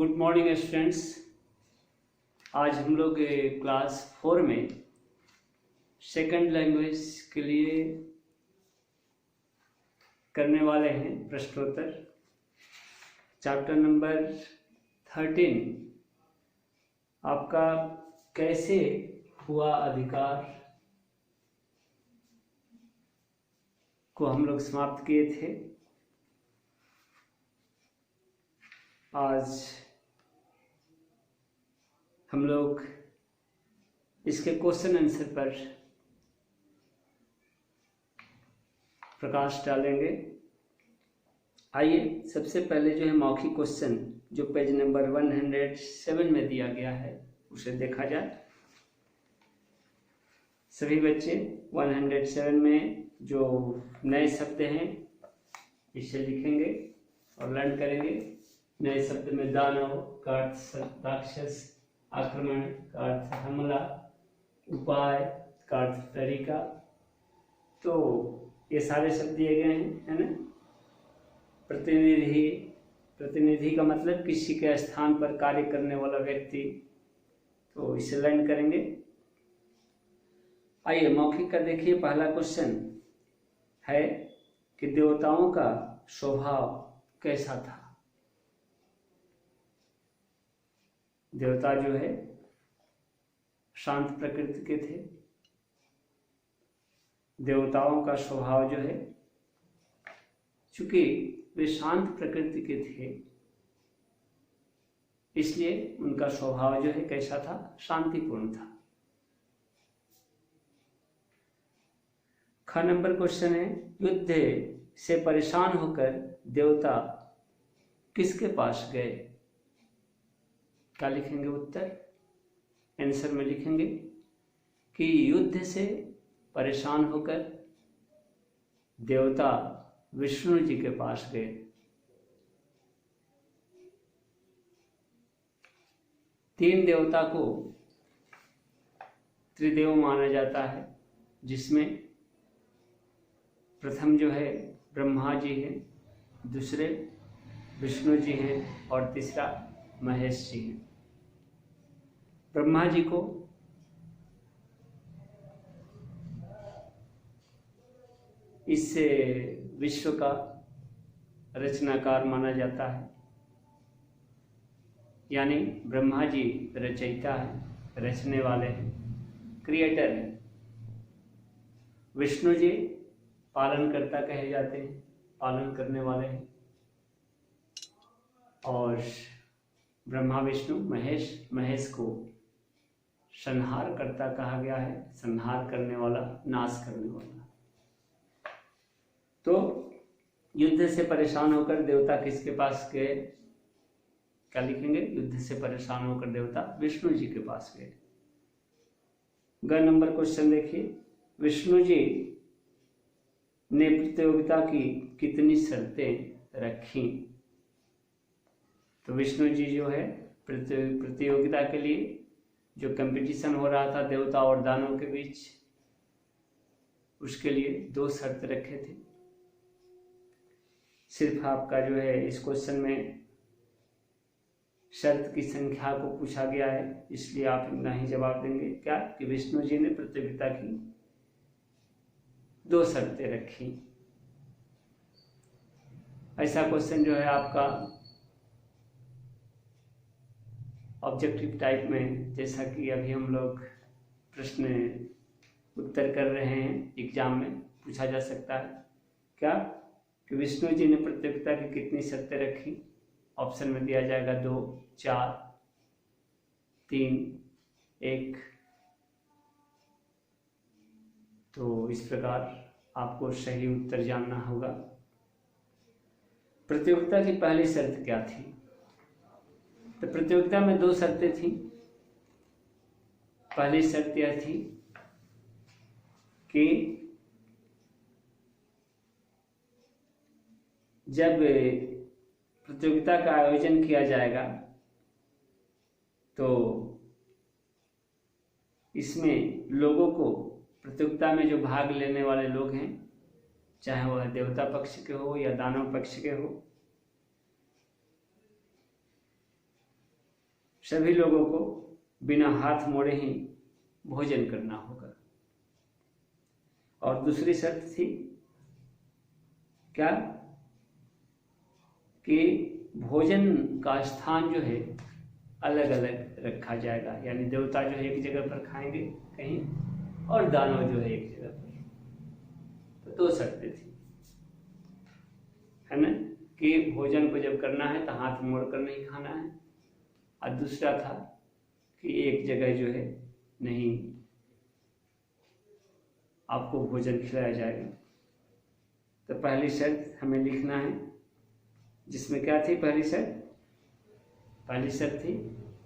Good morning students. आज हम लोग क्लास 4 में सेकंड लैंग्वेज के लिए करने वाले हैं प्रश्नोत्तर। चैप्टर नंबर 13 आपका कैसे हुआ अधिकार को हम लोग समाप्त किए थे। आज हम लोग इसके क्वेश्चन आंसर पर प्रकाश डालेंगे। आइए सबसे पहले जो है मौखिक क्वेश्चन जो पेज नंबर 107 में दिया गया है उसे देखा जाए। सभी बच्चे 107 में जो नए शब्द हैं इसे लिखेंगे और लर्न करेंगे। नए शब्द में दानव का अर्थ राक्षस, आक्रमण का अर्थ हमला, उपाय का अर्थ तरीका। तो ये सारे शब्द दिए गए हैं, है ना। प्रतिनिधि, प्रतिनिधि का मतलब किसी के स्थान पर कार्य करने वाला व्यक्ति, तो इसे लर्न करेंगे। आइए मौखिक का देखिए। पहला क्वेश्चन है कि देवताओं का स्वभाव कैसा था। देवता जो है शांत प्रकृति के थे। देवताओं का स्वभाव जो है, चूंकि वे शांत प्रकृति के थे इसलिए उनका स्वभाव जो है कैसा था, शांतिपूर्ण था। ख नंबर क्वेश्चन है, युद्ध से परेशान होकर देवता किसके पास गए। क्या लिखेंगे उत्तर। आंसर में लिखेंगे कि युद्ध से परेशान होकर देवता विष्णु जी के पास गए। तीन देवता को त्रिदेव माना जाता है, जिसमें प्रथम जो है ब्रह्मा जी हैं, दूसरे विष्णु जी हैं और तीसरा महेश जी हैं। ब्रह्मा जी को इस विश्व का रचनाकार माना जाता है, यानी ब्रह्मा जी रचयिता है, रचने वाले हैं, क्रिएटर हैं। विष्णु जी पालनकर्ता कहे जाते हैं, पालन करने वाले हैं। और ब्रह्मा विष्णु महेश को संहार करता कहा गया है, संहार करने वाला, नाश करने वाला। तो युद्ध से परेशान होकर देवता किसके पास गए। क्या लिखेंगे। युद्ध से परेशान होकर देवता विष्णु जी के पास गए। ग नंबर क्वेश्चन देखिए, विष्णु जी ने प्रतियोगिता की कितनी शर्तें रखी। तो विष्णु जी जो है प्रतियोगिता के लिए जो कंपटीशन हो रहा था देवता और दानव के बीच, उसके लिए 2 शर्त रखे थे। सिर्फ आपका जो है इस क्वेश्चन में शर्त की संख्या को पूछा गया है, इसलिए आप इतना ही जवाब देंगे। क्या कि विष्णु जी ने प्रतियोगिता की 2 शर्तें रखी। ऐसा क्वेश्चन जो है आपका ऑब्जेक्टिव टाइप में, जैसा कि अभी हम लोग प्रश्न उत्तर कर रहे हैं, एग्जाम में पूछा जा सकता है। क्या कि विष्णु जी ने प्रतियोगिता की कितनी शर्तें रखी। ऑप्शन में दिया जाएगा 2, 4, 3, 1। तो इस प्रकार आपको सही उत्तर जानना होगा। प्रतियोगिता की पहली शर्त क्या थी। तो प्रतियोगिता में 2 शर्तें थी। पहली शर्त यह थी कि जब प्रतियोगिता का आयोजन किया जाएगा तो इसमें लोगों को, प्रतियोगिता में जो भाग लेने वाले लोग हैं, चाहे वह देवता पक्ष के हो या दानव पक्ष के हो, सभी लोगों को बिना हाथ मोड़े ही भोजन करना होगा। और दूसरी शर्त थी क्या कि भोजन का स्थान जो है अलग अलग रखा जाएगा, यानी देवता जो है एक जगह पर खाएंगे कहीं और दानव जो है एक जगह पर। तो दो शर्तें थी, है ना, कि भोजन को जब करना है तो हाथ मोड़ कर नहीं खाना है, और दूसरा था कि एक जगह जो है नहीं आपको भोजन खिलाया जाएगा। तो पहली शर्त हमें लिखना है, जिसमें क्या थी पहली शर्त? पहली शर्त थी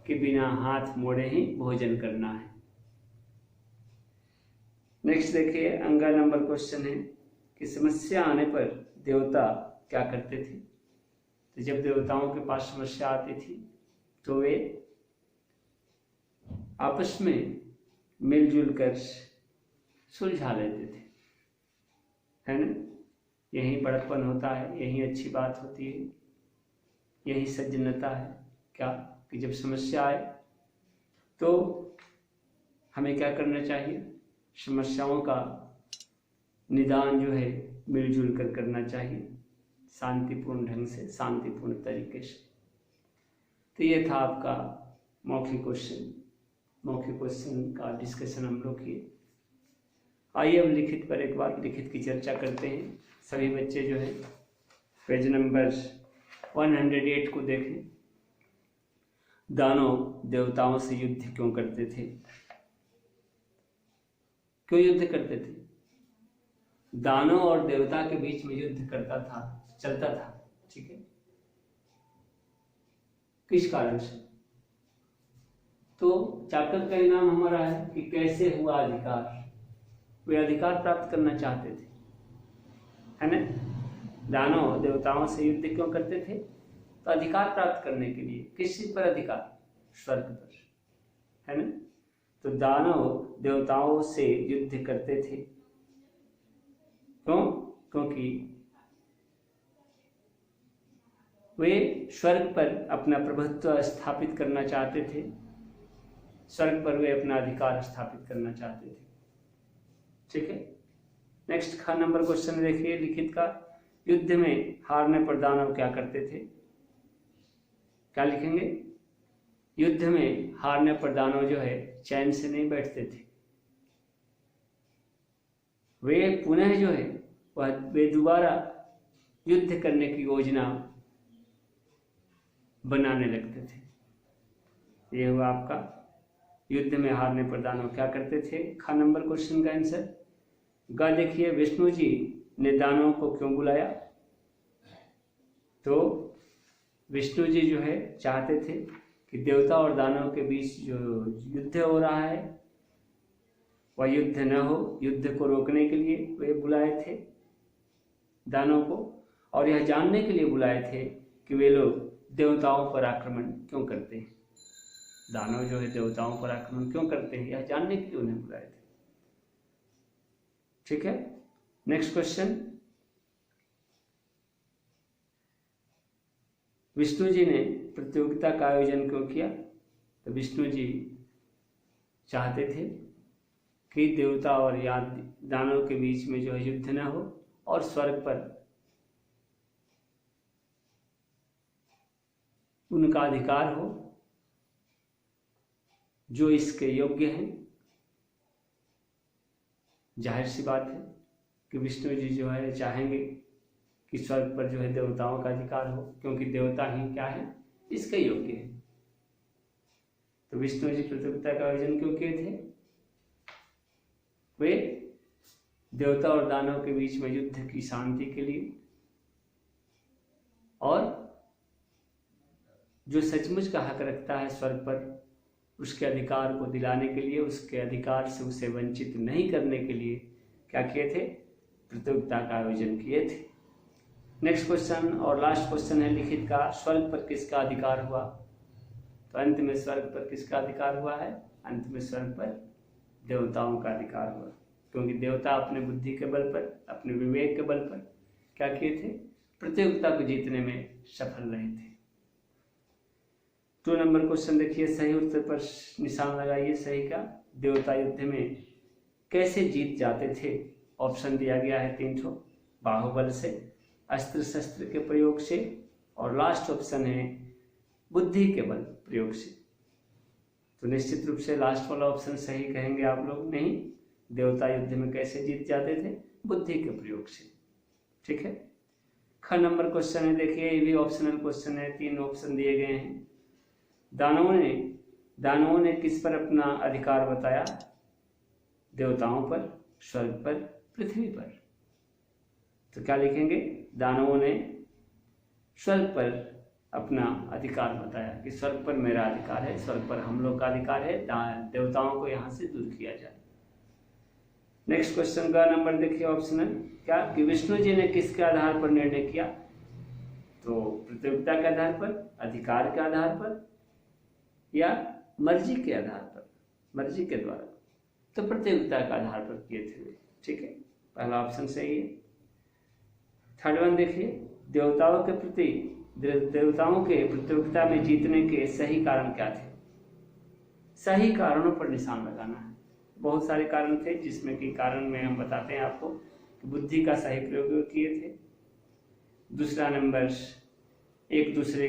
कि बिना हाथ मोड़े ही भोजन करना है। नेक्स्ट देखिए, अगला नंबर क्वेश्चन है कि समस्या आने पर देवता क्या करते थे? तो जब देवताओं के पास समस्या आती थी तो वे आपस में मिलजुल कर सुलझा लेते थे, है ना। यही बड़प्पन होता है, यही अच्छी बात होती है, यही सज्जनता है। क्या कि जब समस्या आए तो हमें क्या करना चाहिए? समस्याओं का निदान जो है मिलजुल कर करना चाहिए, शांतिपूर्ण ढंग से, शांतिपूर्ण तरीके से। तो ये था आपका मौखिक क्वेश्चन का डिस्कशन हम लोग किए। आइए अब लिखित पर एक बार लिखित की चर्चा करते हैं। सभी बच्चे जो है पेज नंबर 108 को देखें। दानव देवताओं से युद्ध क्यों करते थे? क्यों युद्ध करते थे? दानव और देवता के बीच में युद्ध चलता था, ठीक है। किस कारण से? तो चैप्टर का इनाम हमारा है कि कैसे हुआ अधिकार। वे अधिकार प्राप्त करना चाहते थे, है ना। दानव देवताओं से युद्ध क्यों करते थे? तो अधिकार प्राप्त करने के लिए। किस चीज पर अधिकार? स्वर्ग पर, है ना। तो दानव देवताओं से युद्ध करते थे, क्यों? क्योंकि वे स्वर्ग पर अपना प्रभुत्व स्थापित करना चाहते थे, स्वर्ग पर वे अपना अधिकार स्थापित करना चाहते थे, ठीक है। नेक्स्ट का नंबर क्वेश्चन देखिए लिखित का। युद्ध में हारने पर दानव क्या करते थे? क्या लिखेंगे? युद्ध में हारने पर दानव जो है चैन से नहीं बैठते थे, वे पुनः जो है वे दोबारा युद्ध करने की योजना बनाने लगते थे। ये हुआ आपका युद्ध में हारने पर दानव क्या करते थे। खा नंबर क्वेश्चन का आंसर गा देखिए। विष्णु जी ने दानवों को क्यों बुलाया? तो विष्णु जी जो है चाहते थे कि देवता और दानव के बीच जो युद्ध हो रहा है वह युद्ध न हो, युद्ध को रोकने के लिए वे बुलाए थे दानव को, और यह जानने के लिए बुलाए थे कि वे लोग देवताओं पर आक्रमण क्यों करते हैं। दानव जो है देवताओं पर आक्रमण क्यों करते हैं, यह जानने के लिए उन्हें बुलाए थे, ठीक है। Next question. विष्णु जी ने प्रतियोगिता का आयोजन क्यों किया? तो विष्णु जी चाहते थे कि देवता और दानव के बीच में जो है युद्ध न हो और स्वर्ग पर उनका अधिकार हो, जो इसके योग्य हैं। जाहिर सी बात है कि विष्णु जी जो है चाहेंगे कि स्वर्ग पर जो है देवताओं का अधिकार हो, क्योंकि देवता ही क्या है, इसके योग्य है। तो विष्णु जी प्रतियोगिता का आयोजन क्यों किए थे? वे देवता और दानव के बीच में युद्ध की शांति के लिए, और जो सचमुच का हक रखता है स्वर्ग पर उसके अधिकार को दिलाने के लिए, उसके अधिकार से उसे वंचित नहीं करने के लिए क्या किए थे? प्रतियोगिता का आयोजन किए थे। नेक्स्ट क्वेश्चन और लास्ट क्वेश्चन है लिखित का। स्वर्ग पर किसका अधिकार हुआ? तो अंत में स्वर्ग पर किसका अधिकार हुआ है? अंत में स्वर्ग पर देवताओं का अधिकार हुआ, क्योंकि देवता अपने बुद्धि के बल पर, अपने विवेक के बल पर क्या किए थे? प्रतियोगिता को जीतने में सफल रहे थे। 2 नंबर क्वेश्चन देखिए, सही उत्तर पर निशान लगाइए सही का। देवता युद्ध में कैसे जीत जाते थे? ऑप्शन दिया गया है 3 ठो। बाहुबल से, अस्त्र शस्त्र के प्रयोग से, और लास्ट ऑप्शन है बुद्धि के बल प्रयोग से। तो निश्चित रूप से लास्ट वाला ऑप्शन सही कहेंगे आप लोग। नहीं, देवता युद्ध में कैसे जीत जाते थे? बुद्धि के प्रयोग से। ठीक है। ख नंबर क्वेश्चन है, देखिए ये भी ऑप्शनल क्वेश्चन है, 3 ऑप्शन दिए गए हैं। दानवों ने किस पर अपना अधिकार बताया? देवताओं पर, स्वर्ग पर, पृथ्वी पर। तो क्या लिखेंगे? दानवों ने स्वर्ग पर अपना अधिकार बताया कि स्वर्ग पर मेरा अधिकार है, स्वर्ग पर हम लोग का अधिकार है, देवताओं को यहां से दूर किया जाए। नेक्स्ट क्वेश्चन का नंबर देखिए ऑप्शनल, क्या कि विष्णु जी ने किसके आधार पर निर्णय किया? तो प्रतियोगिता के आधार पर, अधिकार के आधार पर, या मर्जी के आधार पर, मर्जी के द्वारा। तो प्रतियोगिता के आधार पर किए थे। ठीक है, पहला ऑप्शन सही है। थर्ड वन देखिए, देवताओं के प्रतियोगिता में जीतने के सही कारण क्या थे? सही कारणों पर निशान लगाना है। बहुत सारे कारण थे, जिसमें कि कारण में हम बताते हैं आपको कि बुद्धि का सही प्रयोग किए थे। दूसरा नंबर, एक दूसरे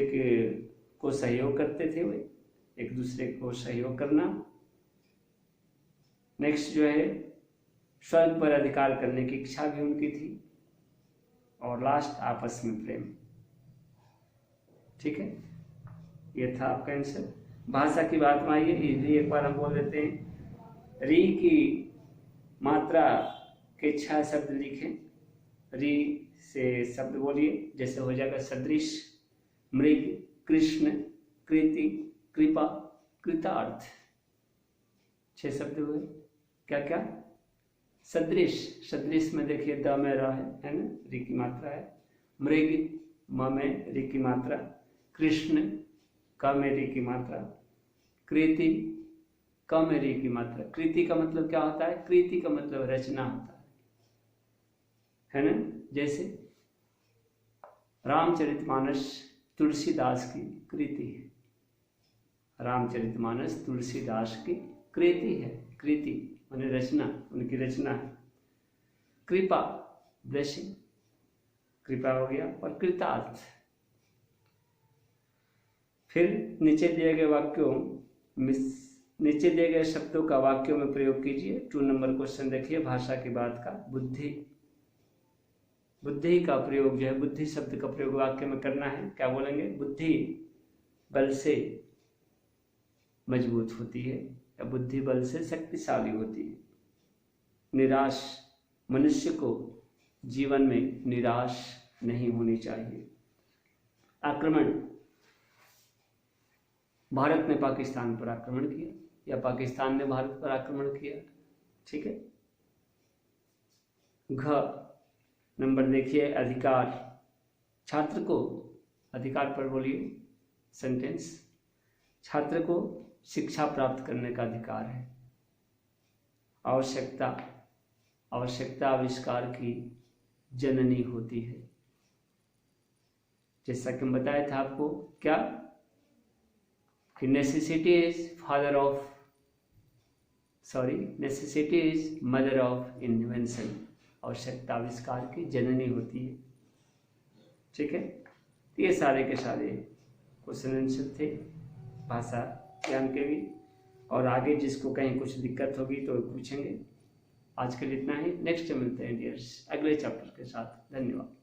को सहयोग करते थे, वे एक दूसरे को सहयोग करना। नेक्स्ट जो है, स्वर्ग पर अधिकार करने की इच्छा भी उनकी थी। और लास्ट, आपस में प्रेम। ठीक है, ये था आपका आंसर। भाषा की बात में आइए, इधर एक बार हम बोल देते हैं। री की मात्रा के 6 शब्द लिखें। री से शब्द बोलिए, जैसे हो जाएगा सदृश, मृग, कृष्ण, कृति, कृपा, कृतार्थ। 6 शब्द हुए। क्या क्या? सदृश, सदृश में देखिए द में र है ना, री की मात्रा है। मृग, म में री की मात्रा। कृष्ण, क में री की मात्रा। कृति, क में री की मात्रा। कृति का मतलब क्या होता है? कृति का मतलब रचना होता है ना। जैसे रामचरितमानस तुलसीदास की कृति है। रामचरितमानस तुलसीदास की कृति है। कृति माने रचना, उनकी रचना है। कृपा, ब्लेसिंग, कृपा हो गया। और कृतार्थ, फिर नीचे दिए गए शब्दों का वाक्यों में प्रयोग कीजिए। 2 नंबर क्वेश्चन देखिए, भाषा की बात का। बुद्धि का प्रयोग जो है, बुद्धि शब्द का प्रयोग वाक्य में करना है। क्या बोलेंगे? बुद्धि बल से मजबूत होती है, या बुद्धि बल से शक्तिशाली होती है। निराश, मनुष्य को जीवन में निराश नहीं होनी चाहिए। आक्रमण, भारत ने पाकिस्तान पर आक्रमण किया, या पाकिस्तान ने भारत पर आक्रमण किया। ठीक है। घ नंबर देखिए, अधिकार। छात्र को, अधिकार पर बोलिए सेंटेंस। छात्र को शिक्षा प्राप्त करने का अधिकार है। आवश्यकता, आवश्यकता आविष्कार की जननी होती है। जैसा कि हम बताया था आपको, क्या कि necessity is mother of invention. आवश्यकता आविष्कार की जननी होती है। ठीक है, तो ये सारे के सारे क्वेश्चन आंसर थे भाषा ज्ञान के भी। और आगे जिसको कहीं कुछ दिक्कत होगी तो पूछेंगे। आज के लिए इतना ही। नेक्स्ट मिलते हैं डियर्स अगले चैप्टर के साथ। धन्यवाद।